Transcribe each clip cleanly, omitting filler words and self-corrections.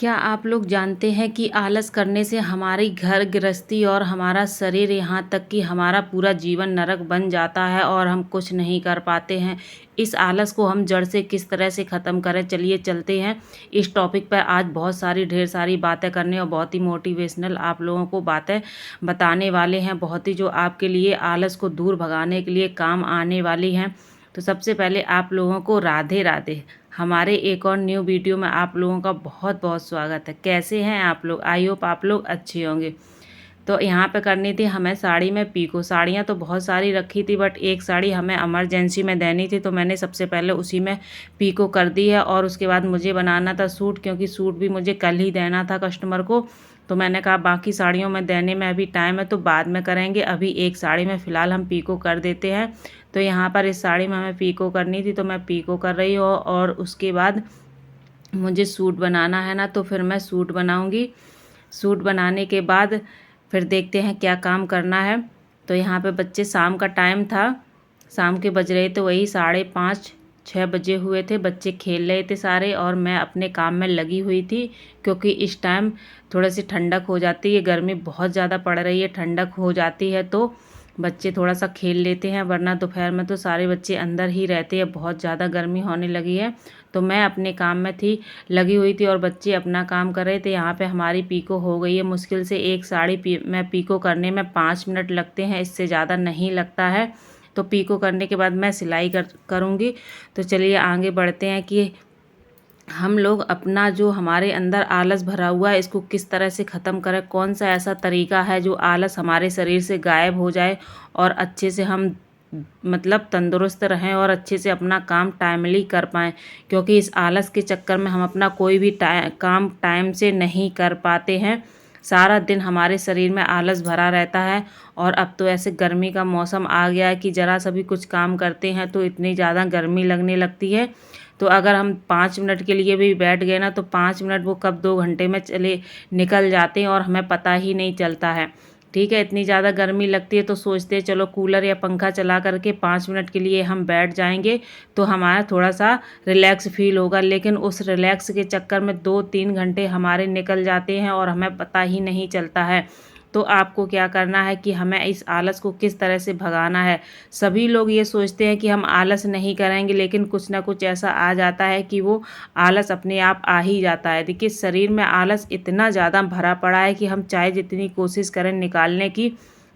क्या आप लोग जानते हैं कि आलस करने से हमारी घर गृहस्थी और हमारा शरीर यहाँ तक कि हमारा पूरा जीवन नरक बन जाता है और हम कुछ नहीं कर पाते हैं। इस आलस को हम जड़ से किस तरह से ख़त्म करें, चलिए चलते हैं इस टॉपिक पर। आज बहुत सारी ढेर सारी बातें करने और बहुत ही मोटिवेशनल आप लोगों को बातें बताने वाले हैं, बहुत ही जो आपके लिए आलस को दूर भगाने के लिए काम आने वाली हैं। तो सबसे पहले आप लोगों को राधे राधे। हमारे एक और न्यू वीडियो में आप लोगों का बहुत बहुत स्वागत है। कैसे हैं आप लोग? आई होप आप लोग अच्छे होंगे। तो यहाँ पे करनी थी हमें साड़ी में पीको। साड़ियाँ तो बहुत सारी रखी थी, बट एक साड़ी हमें इमरजेंसी में देनी थी, तो मैंने सबसे पहले उसी में पीको कर दी है। और उसके बाद मुझे बनाना था सूट, क्योंकि सूट भी मुझे कल ही देना था कस्टमर को। तो मैंने कहा बाकी साड़ियों में देने में अभी टाइम है, तो बाद में करेंगे, अभी एक साड़ी में फ़िलहाल हम पीको कर देते हैं। तो यहाँ पर इस साड़ी में हमें पीको करनी थी, तो मैं पीको कर रही हूँ। और उसके बाद मुझे सूट बनाना है ना, तो फिर मैं सूट बनाऊँगी। सूट बनाने के बाद फिर देखते हैं क्या काम करना है। तो यहाँ पे बच्चे, शाम का टाइम था, शाम के बज रहे थे वही 5:30-6 बजे हुए थे। बच्चे खेल रहे थे सारे और मैं अपने काम में लगी हुई थी, क्योंकि इस टाइम थोड़ी सी ठंडक हो जाती है। गर्मी बहुत ज़्यादा पड़ रही है, ठंडक हो जाती है तो बच्चे थोड़ा सा खेल लेते हैं, वरना दोपहर में तो सारे बच्चे अंदर ही रहते हैं, बहुत ज़्यादा गर्मी होने लगी है। तो मैं अपने काम में थी, लगी हुई थी और बच्चे अपना काम कर रहे थे। यहाँ पे हमारी पीको हो गई है। मुश्किल से एक साड़ी में पीको करने में 5 मिनट लगते हैं, इससे ज़्यादा नहीं लगता है। तो पीको करने के बाद मैं सिलाई करूँगी। तो चलिए आगे बढ़ते हैं कि हम लोग अपना जो हमारे अंदर आलस भरा हुआ है, इसको किस तरह से ख़त्म करें। कौन सा ऐसा तरीका है जो आलस हमारे शरीर से गायब हो जाए और अच्छे से हम मतलब तंदुरुस्त रहें और अच्छे से अपना काम टाइमली कर पाएँ। क्योंकि इस आलस के चक्कर में हम अपना कोई भी काम टाइम से नहीं कर पाते हैं। सारा दिन हमारे शरीर में आलस भरा रहता है। और अब तो ऐसे गर्मी का मौसम आ गया है कि ज़रा सा भी कुछ काम करते हैं तो इतनी ज़्यादा गर्मी लगने लगती है। तो अगर हम 5 मिनट के लिए भी बैठ गए ना, तो 5 मिनट वो कब 2 घंटे में चले निकल जाते हैं और हमें पता ही नहीं चलता है। ठीक है, इतनी ज़्यादा गर्मी लगती है तो सोचते हैं चलो कूलर या पंखा चला करके 5 मिनट के लिए हम बैठ जाएंगे, तो हमारा थोड़ा सा रिलैक्स फील होगा। लेकिन उस रिलैक्स के चक्कर में 2-3 घंटे हमारे निकल जाते हैं और हमें पता ही नहीं चलता है। तो आपको क्या करना है कि हमें इस आलस को किस तरह से भगाना है। सभी लोग ये सोचते हैं कि हम आलस नहीं करेंगे, लेकिन कुछ ना कुछ ऐसा आ जाता है कि वो आलस अपने आप आ ही जाता है। देखिए, शरीर में आलस इतना ज़्यादा भरा पड़ा है कि हम चाहे जितनी कोशिश करें निकालने की,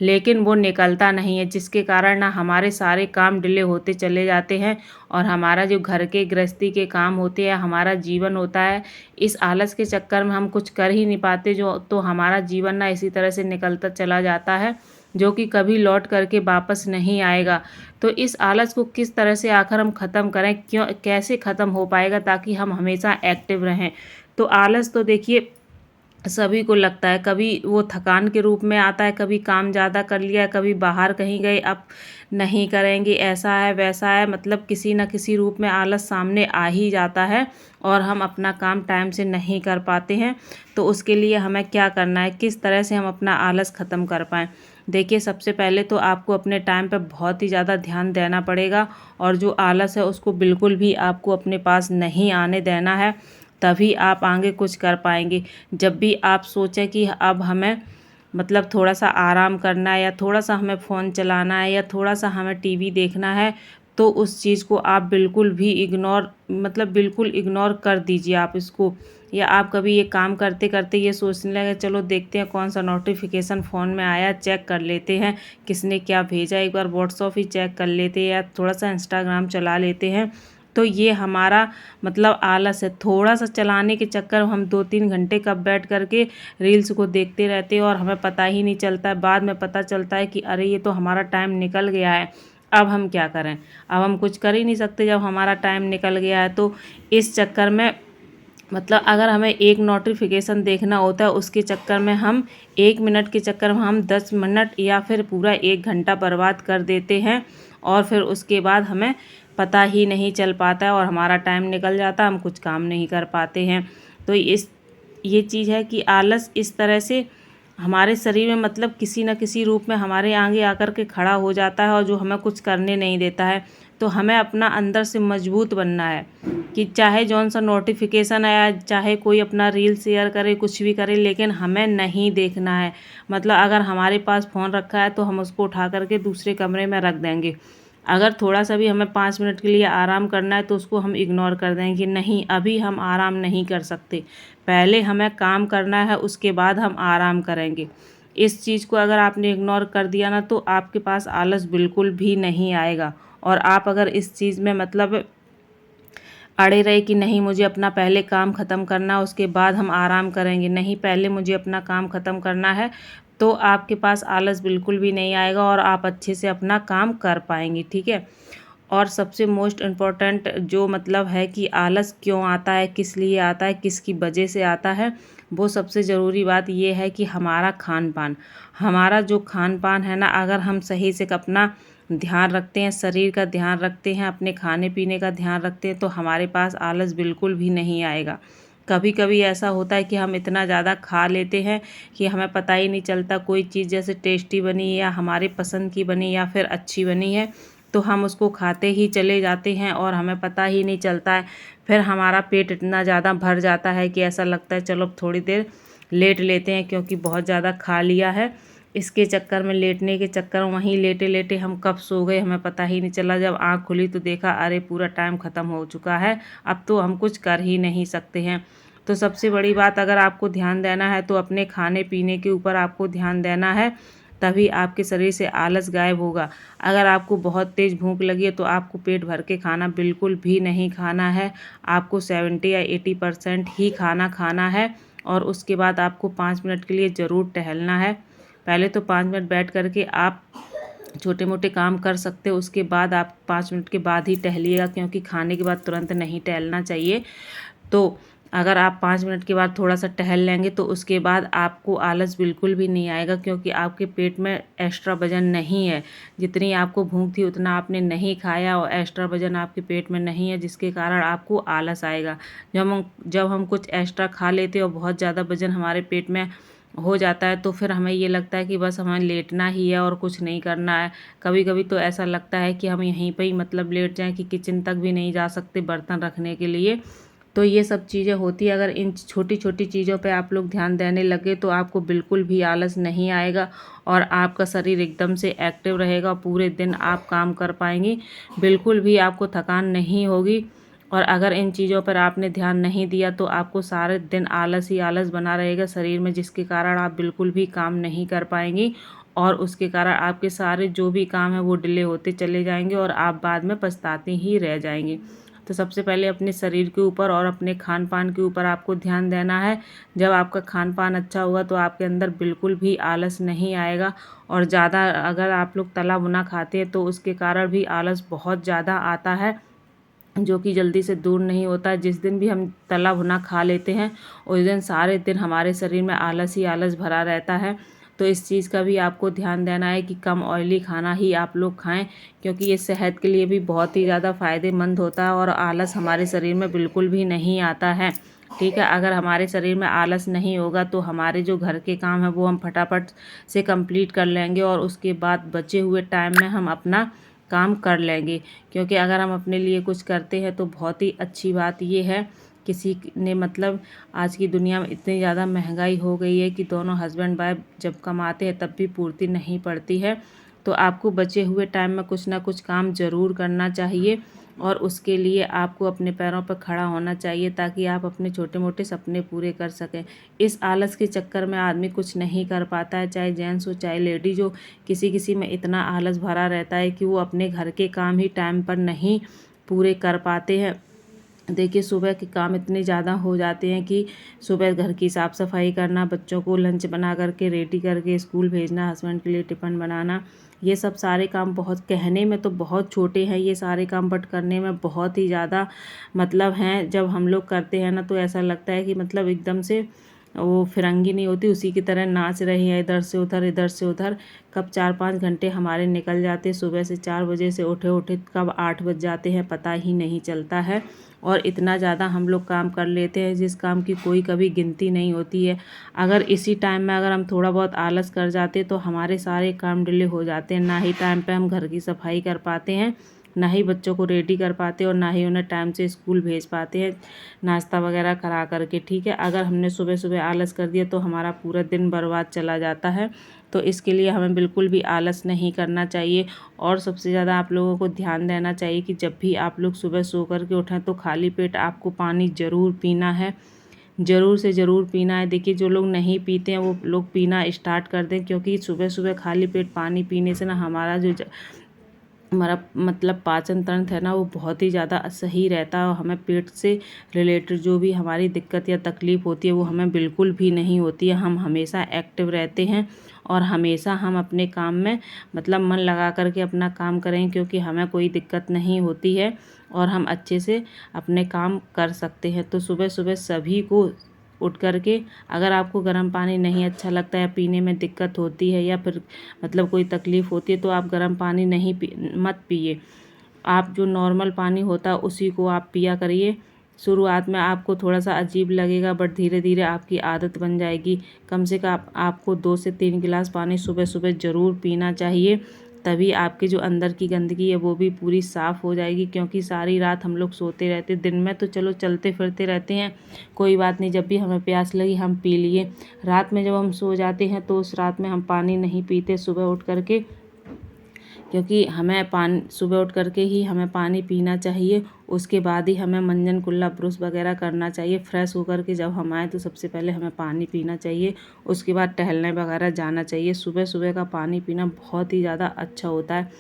लेकिन वो निकलता नहीं है, जिसके कारण ना हमारे सारे काम डिले होते चले जाते हैं और हमारा जो घर के गृहस्थी के काम होते हैं, हमारा जीवन होता है, इस आलस के चक्कर में हम कुछ कर ही नहीं पाते। जो तो हमारा जीवन ना इसी तरह से निकलता चला जाता है, जो कि कभी लौट करके वापस नहीं आएगा। तो इस आलस को किस तरह से आखिर हम ख़त्म करें, क्यों, कैसे ख़त्म हो पाएगा ताकि हम हमेशा एक्टिव रहें। तो आलस तो देखिए सभी को लगता है, कभी वो थकान के रूप में आता है, कभी काम ज़्यादा कर लिया, कभी बाहर कहीं गए अब नहीं करेंगे, ऐसा है वैसा है, मतलब किसी न किसी रूप में आलस सामने आ ही जाता है और हम अपना काम टाइम से नहीं कर पाते हैं। तो उसके लिए हमें क्या करना है, किस तरह से हम अपना आलस ख़त्म कर पाएँ। देखिए, सबसे पहले तो आपको अपने टाइम पे बहुत ही ज़्यादा ध्यान देना पड़ेगा और जो आलस है उसको बिल्कुल भी आपको अपने पास नहीं आने देना है, तभी आप आगे कुछ कर पाएंगे। जब भी आप सोचें कि अब हमें मतलब थोड़ा सा आराम करना है या थोड़ा सा हमें फ़ोन चलाना है या थोड़ा सा हमें टीवी देखना है, तो उस चीज़ को आप बिल्कुल भी इग्नोर, मतलब बिल्कुल इग्नोर कर दीजिए आप इसको। या आप कभी ये काम करते करते ये सोचने लगे चलो देखते हैं कौन सा नोटिफिकेशन फ़ोन में आया, चेक कर लेते हैं किसने क्या भेजा, एक बार व्हाट्सअप ही चेक कर लेते हैं या थोड़ा सा इंस्टाग्राम चला लेते हैं। तो ये हमारा मतलब आलस है। थोड़ा सा चलाने के चक्कर में हम 2-3 घंटे कब बैठ करके रील्स को देखते रहते हैं और हमें पता ही नहीं चलता है। बाद में पता चलता है कि अरे ये तो हमारा टाइम निकल गया है, अब हम क्या करें। अब हम कुछ कर ही नहीं सकते जब हमारा टाइम निकल गया है। तो इस चक्कर में मतलब अगर हमें एक नोटिफिकेशन देखना होता है, उसके चक्कर में हम 1 मिनट के चक्कर में हम 10 मिनट या फिर पूरा 1 घंटा बर्बाद कर देते हैं और फिर उसके बाद हमें पता ही नहीं चल पाता है और हमारा टाइम निकल जाता है, हम कुछ काम नहीं कर पाते हैं। तो ये चीज़ है कि आलस इस तरह से हमारे शरीर में मतलब किसी न किसी रूप में हमारे आगे आकर के खड़ा हो जाता है और जो हमें कुछ करने नहीं देता है। तो हमें अपना अंदर से मजबूत बनना है कि चाहे जौन सा नोटिफिकेशन आया, चाहे कोई अपना रील शेयर करे, कुछ भी करे, लेकिन हमें नहीं देखना है। मतलब अगर हमारे पास फ़ोन रखा है तो हम उसको उठा करके दूसरे कमरे में रख देंगे। अगर थोड़ा सा भी हमें 5 मिनट के लिए आराम करना है तो उसको हम इग्नोर कर देंगे कि नहीं, अभी हम आराम नहीं कर सकते, पहले हमें काम करना है, उसके बाद हम आराम करेंगे। इस चीज़ को अगर आपने इग्नोर कर दिया ना तो आपके पास आलस बिल्कुल भी नहीं आएगा। और आप अगर इस चीज़ में मतलब अड़े रहे कि नहीं, मुझे अपना पहले काम ख़त्म करना, उसके बाद हम आराम करेंगे, नहीं पहले मुझे अपना काम ख़त्म करना है, तो आपके पास आलस बिल्कुल भी नहीं आएगा और आप अच्छे से अपना काम कर पाएंगे। ठीक है। और सबसे मोस्ट इम्पॉर्टेंट जो मतलब है कि आलस क्यों आता है, किस लिए आता है, किसकी वजह से आता है, वो सबसे ज़रूरी बात ये है कि हमारा खान पान, हमारा जो खान पान है ना, अगर हम सही से अपना ध्यान रखते हैं, शरीर का ध्यान रखते हैं, अपने खाने पीने का ध्यान रखते हैं, तो हमारे पास आलस बिल्कुल भी नहीं आएगा। कभी कभी ऐसा होता है कि हम इतना ज़्यादा खा लेते हैं कि हमें पता ही नहीं चलता, कोई चीज़ जैसे टेस्टी बनी है या हमारे पसंद की बनी या फिर अच्छी बनी है तो हम उसको खाते ही चले जाते हैं और हमें पता ही नहीं चलता है। फिर हमारा पेट इतना ज़्यादा भर जाता है कि ऐसा लगता है चलो अब थोड़ी देर लेट लेते हैं, क्योंकि बहुत ज़्यादा खा लिया है। इसके चक्कर में, लेटने के चक्कर में, वहीं लेटे लेटे हम कब सो गए हमें पता ही नहीं चला। जब आँख खुली तो देखा अरे पूरा टाइम ख़त्म हो चुका है, अब तो हम कुछ कर ही नहीं सकते हैं। तो सबसे बड़ी बात, अगर आपको ध्यान देना है तो अपने खाने पीने के ऊपर आपको ध्यान देना है, तभी आपके शरीर से आलस गायब होगा। अगर आपको बहुत तेज़ भूख लगी है तो आपको पेट भर के खाना बिल्कुल भी नहीं खाना है, आपको 70 या 80% ही खाना खाना है। और उसके बाद आपको 5 मिनट के लिए ज़रूर टहलना है। पहले तो 5 मिनट बैठ कर के आप छोटे मोटे काम कर सकते हो, उसके बाद आप 5 मिनट के बाद ही टहलिएगा, क्योंकि खाने के बाद तुरंत नहीं टहलना चाहिए। तो अगर आप 5 मिनट के बाद थोड़ा सा टहल लेंगे तो उसके बाद आपको आलस बिल्कुल भी नहीं आएगा, क्योंकि आपके पेट में एक्स्ट्रा वज़न नहीं है। जितनी आपको भूख थी उतना आपने नहीं खाया और एक्स्ट्रा वज़न आपके पेट में नहीं है, जिसके कारण आपको आलस आएगा। जब हम कुछ एक्स्ट्रा खा लेते हैं और बहुत ज़्यादा वज़न हमारे पेट में हो जाता है तो फिर हमें ये लगता है कि बस हमें लेटना ही है और कुछ नहीं करना है। कभी कभी तो ऐसा लगता है कि हम यहीं पे ही मतलब लेट जाएं, कि किचन तक भी नहीं जा सकते बर्तन रखने के लिए। तो ये सब चीज़ें होती है। अगर इन छोटी छोटी चीज़ों पे आप लोग ध्यान देने लगे तो आपको बिल्कुल भी आलस नहीं आएगा और आपका शरीर एकदम से एक्टिव रहेगा, पूरे दिन आप काम कर पाएंगी, बिल्कुल भी आपको थकान नहीं होगी। और अगर इन चीज़ों पर आपने ध्यान नहीं दिया तो आपको सारे दिन आलस ही आलस बना रहेगा शरीर में, जिसके कारण आप बिल्कुल भी काम नहीं कर पाएंगी और उसके कारण आपके सारे जो भी काम है वो डिले होते चले जाएंगे और आप बाद में पछताते ही रह जाएंगे। तो सबसे पहले अपने शरीर के ऊपर और अपने खान पान के ऊपर आपको ध्यान देना है। जब आपका खान पान अच्छा होगा तो आपके अंदर बिल्कुल भी आलस नहीं आएगा। और ज़्यादा अगर आप लोग तला भुना खाते हैं तो उसके कारण भी आलस बहुत ज़्यादा आता है, जो कि जल्दी से दूर नहीं होता है। जिस दिन भी हम तला भुना खा लेते हैं उस दिन सारे दिन हमारे शरीर में आलस ही आलस भरा रहता है। तो इस चीज़ का भी आपको ध्यान देना है कि कम ऑयली खाना ही आप लोग खाएं, क्योंकि ये सेहत के लिए भी बहुत ही ज़्यादा फ़ायदेमंद होता है और आलस हमारे शरीर में बिल्कुल भी नहीं आता है। ठीक है। अगर हमारे शरीर में आलस नहीं होगा तो हमारे जो घर के काम है वो हम फटाफट से कंप्लीट कर लेंगे और उसके बाद बचे हुए टाइम में हम अपना काम कर लेंगे। क्योंकि अगर हम अपने लिए कुछ करते हैं तो बहुत ही अच्छी बात ये है। किसी ने मतलब आज की दुनिया में इतनी ज़्यादा महंगाई हो गई है कि दोनों हस्बैंड वाइफ जब कमाते हैं तब भी पूर्ति नहीं पड़ती है। तो आपको बचे हुए टाइम में कुछ ना कुछ काम ज़रूर करना चाहिए और उसके लिए आपको अपने पैरों पर खड़ा होना चाहिए, ताकि आप अपने छोटे मोटे सपने पूरे कर सकें। इस आलस के चक्कर में आदमी कुछ नहीं कर पाता है, चाहे जेंट्स हो चाहे लेडीज हो। किसी किसी में इतना आलस भरा रहता है कि वो अपने घर के काम ही टाइम पर नहीं पूरे कर पाते हैं। देखिए, सुबह के काम इतने ज़्यादा हो जाते हैं कि सुबह घर की साफ़ सफाई करना, बच्चों को लंच बना करके रेडी करके स्कूल भेजना, हस्बैंड के लिए टिफ़िन बनाना, ये सब सारे काम बहुत, कहने में तो बहुत छोटे हैं ये सारे काम, बट करने में बहुत ही ज़्यादा मतलब हैं। जब हम लोग करते हैं ना तो ऐसा लगता है कि मतलब एकदम से वो फिरंगी नहीं होती, उसी की तरह नाच रही है, इधर से उधर इधर से उधर। कब 4-5 घंटे हमारे निकल जाते, सुबह से 4 बजे से उठे उठे कब 8 बज जाते हैं पता ही नहीं चलता है। और इतना ज़्यादा हम लोग काम कर लेते हैं जिस काम की कोई कभी गिनती नहीं होती है। अगर इसी टाइम में अगर हम थोड़ा बहुत आलस कर जाते तो हमारे सारे काम डिले हो जाते हैं, ना ही टाइम पे हम घर की सफाई कर पाते हैं ना ही बच्चों को रेडी कर पाते और ना ही उन्हें टाइम से स्कूल भेज पाते हैं नाश्ता वगैरह करा करके। ठीक है, अगर हमने सुबह सुबह आलस कर दिया तो हमारा पूरा दिन बर्बाद चला जाता है। तो इसके लिए हमें बिल्कुल भी आलस नहीं करना चाहिए। और सबसे ज़्यादा आप लोगों को ध्यान देना चाहिए कि जब भी आप लोग सुबह सो कर के उठें तो खाली पेट आपको पानी ज़रूर पीना है, ज़रूर से ज़रूर पीना है। देखिए, जो लोग नहीं पीते हैं वो लोग पीना स्टार्ट कर दें, क्योंकि सुबह सुबह खाली पेट पानी पीने से ना हमारा मतलब पाचन तंत्र है ना वो बहुत ही ज़्यादा सही रहता है और हमें पेट से रिलेटेड जो भी हमारी दिक्कत या तकलीफ़ होती है वो हमें बिल्कुल भी नहीं होती है। हम हमेशा एक्टिव रहते हैं और हमेशा हम अपने काम में मतलब मन लगा करके अपना काम करें, क्योंकि हमें कोई दिक्कत नहीं होती है और हम अच्छे से अपने काम कर सकते हैं। तो सुबह सुबह सभी को उठ कर के, अगर आपको गर्म पानी नहीं अच्छा लगता है, पीने में दिक्कत होती है या फिर मतलब कोई तकलीफ़ होती है, तो आप गर्म पानी मत पिए। आप जो नॉर्मल पानी होता है उसी को आप पिया करिए। शुरुआत में आपको थोड़ा सा अजीब लगेगा, बट धीरे धीरे आपकी आदत बन जाएगी। कम से कम आपको 2 से 3 गिलास पानी सुबह सुबह ज़रूर पीना चाहिए, तभी आपके जो अंदर की गंदगी है वो भी पूरी साफ़ हो जाएगी। क्योंकि सारी रात हम लोग सोते रहते, दिन में तो चलो चलते फिरते रहते हैं, कोई बात नहीं, जब भी हमें प्यास लगी हम पी लिए। रात में जब हम सो जाते हैं तो उस रात में हम पानी नहीं पीते सुबह उठ करके, क्योंकि हमें पानी सुबह उठ करके ही हमें पानी पीना चाहिए। उसके बाद ही हमें मंजन कुल्ला ब्रश वगैरह करना चाहिए। फ्रेश होकर के जब हम आएँ तो सबसे पहले हमें पानी पीना चाहिए, उसके बाद टहलने वगैरह जाना चाहिए। सुबह सुबह का पानी पीना बहुत ही ज़्यादा अच्छा होता है।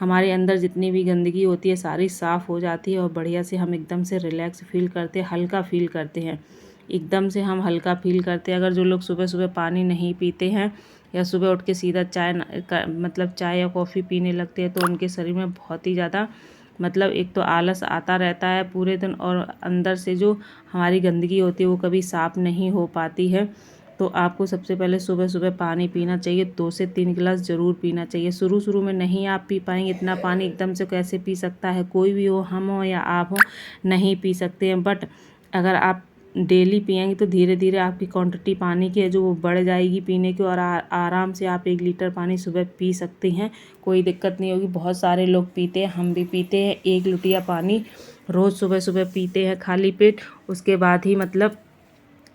हमारे अंदर जितनी भी गंदगी होती है सारी साफ़ हो जाती है और बढ़िया से हम एकदम से रिलैक्स फील करते हैं, हल्का फील करते हैं, एकदम से हम हल्का फील करते हैं। अगर जो लोग सुबह सुबह पानी नहीं पीते हैं या सुबह उठ के सीधा मतलब चाय या कॉफ़ी पीने लगते हैं तो उनके शरीर में बहुत ही ज़्यादा मतलब एक तो आलस आता रहता है पूरे दिन, और अंदर से जो हमारी गंदगी होती है वो कभी साफ़ नहीं हो पाती है। तो आपको सबसे पहले सुबह सुबह पानी पीना चाहिए, 2 से 3 गिलास ज़रूर पीना चाहिए। शुरू शुरू में नहीं आप पी पाएंगे इतना पानी, एकदम से कैसे पी सकता है कोई भी हो, हम हो या आप हो, नहीं पी सकते हैं। बट अगर आप डेली पिएंगे तो धीरे धीरे आपकी क्वांटिटी पानी की है जो वो बढ़ जाएगी पीने की, और आराम से आप 1 लीटर पानी सुबह पी सकते हैं, कोई दिक्कत नहीं होगी। बहुत सारे लोग पीते हैं, हम भी पीते हैं, 1 लुटिया पानी रोज़ सुबह सुबह पीते हैं खाली पेट। उसके बाद ही मतलब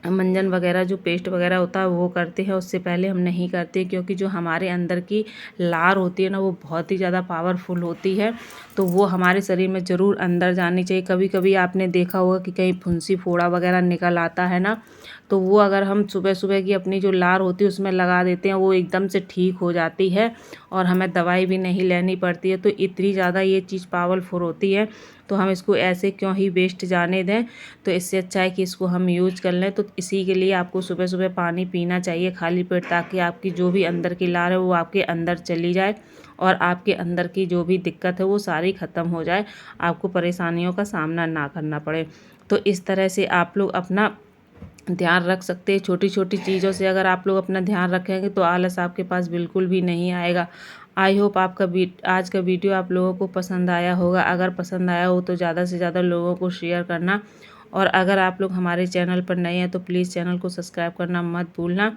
मंजन वगैरह जो पेस्ट वगैरह होता है वो करते हैं, उससे पहले हम नहीं करते, क्योंकि जो हमारे अंदर की लार होती है ना वो बहुत ही ज़्यादा पावरफुल होती है, तो वो हमारे शरीर में ज़रूर अंदर जानी चाहिए। कभी कभी आपने देखा होगा कि कहीं फुंसी फोड़ा वगैरह निकल आता है ना, तो वो अगर हम सुबह सुबह की अपनी जो लार होती है उसमें लगा देते हैं वो एकदम से ठीक हो जाती है और हमें दवाई भी नहीं लेनी पड़ती है। तो इतनी ज़्यादा ये चीज़ पावरफुल होती है, तो हम इसको ऐसे क्यों ही वेस्ट जाने दें। तो इससे अच्छा है कि इसको हम यूज कर लें। तो इसी के लिए आपको सुबह सुबह पानी पीना चाहिए खाली पेट, ताकि आपकी जो भी अंदर की लार है वो आपके अंदर चली जाए और आपके अंदर की जो भी दिक्कत है वो सारी ख़त्म हो जाए, आपको परेशानियों का सामना ना करना पड़े। तो इस तरह से आप लोग अपना ध्यान रख सकते हैं। छोटी छोटी चीज़ों से अगर आप लोग अपना ध्यान रखेंगे तो आलस आपके पास बिल्कुल भी नहीं आएगा। आई होप आज का वीडियो आप लोगों को पसंद आया होगा। अगर पसंद आया हो तो ज़्यादा से ज़्यादा लोगों को शेयर करना, और अगर आप लोग हमारे चैनल पर नए हैं तो प्लीज़ चैनल को सब्सक्राइब करना मत भूलना।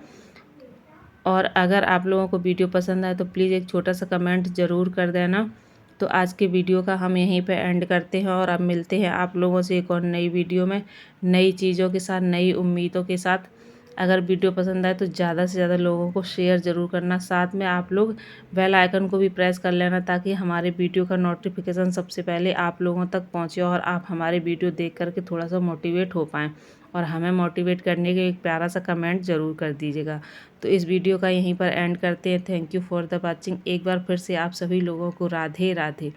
और अगर आप लोगों को वीडियो पसंद आए तो प्लीज़ एक छोटा सा कमेंट ज़रूर कर देना। तो आज के वीडियो का हम यहीं पे एंड करते हैं और अब मिलते हैं आप लोगों से एक और नई वीडियो में, नई चीज़ों के साथ, नई उम्मीदों के साथ। अगर वीडियो पसंद आए तो ज़्यादा से ज़्यादा लोगों को शेयर ज़रूर करना, साथ में आप लोग बेल आइकन को भी प्रेस कर लेना, ताकि हमारे वीडियो का नोटिफिकेशन सबसे पहले आप लोगों तक पहुँचे और आप हमारे वीडियो देख करके थोड़ा सा मोटिवेट हो पाएँ, और हमें मोटिवेट करने के एक प्यारा सा कमेंट ज़रूर कर दीजिएगा। तो इस वीडियो का यहीं पर एंड करते हैं। Thank you for the watching. एक बार फिर से आप सभी लोगों को राधे राधे।